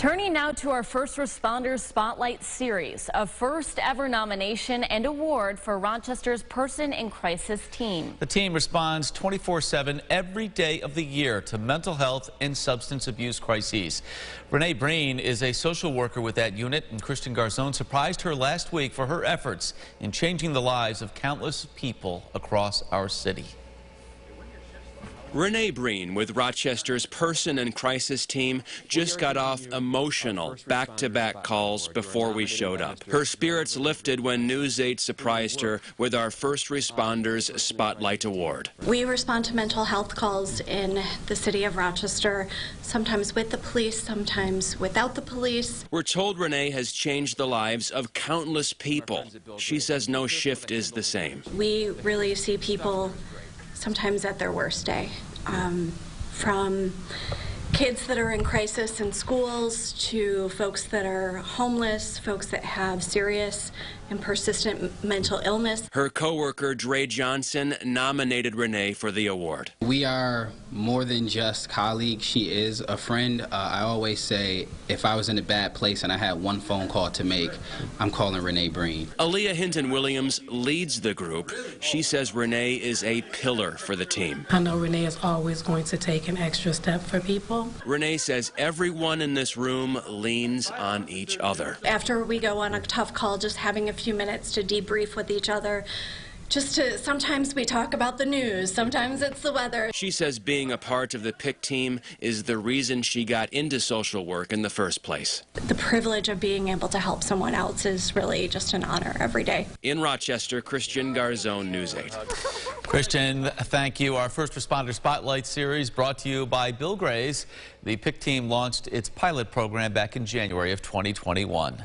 Turning now to our First Responders Spotlight series, a first ever nomination and award for Rochester's Person in Crisis team. The team responds 24/7 every day of the year to mental health and substance abuse crises. Renee Breen is a social worker with that unit, and Christian Garzone surprised her last week for her efforts in changing the lives of countless people across our city. Renee Breen with Rochester's Person in Crisis team just got off emotional back-to-back calls before we showed up. Her spirits lifted when News 8 surprised her with our First Responders Spotlight Award. We respond to mental health calls in the city of Rochester, sometimes with the police, sometimes without the police. We're told Renee has changed the lives of countless people. She says no shift is the same. We really see people sometimes at their worst day, from kids that are in crisis in schools to folks that are homeless, folks that have serious and persistent mental illness. Her coworker Dre Johnson nominated Renee for the award. We are more than just colleagues. She is a friend. I always say if I was in a bad place and I had one phone call to make, I'm calling Renee Breen. Aaliyah Hinton-Williams leads the group. She says Renee is a pillar for the team. I know Renee is always going to take an extra step for people. Renee says everyone in this room leans on each other. After we go on a tough call, just having a few minutes to debrief with each other. Sometimes we talk about the news, sometimes it's the weather. She says being a part of the PIC team is the reason she got into social work in the first place. The privilege of being able to help someone else is really just an honor every day. In Rochester, Christian Garzone, News 8. Christian, thank you. Our First Responder Spotlight series brought to you by Bill Grays. The PIC team launched its pilot program back in January of 2021.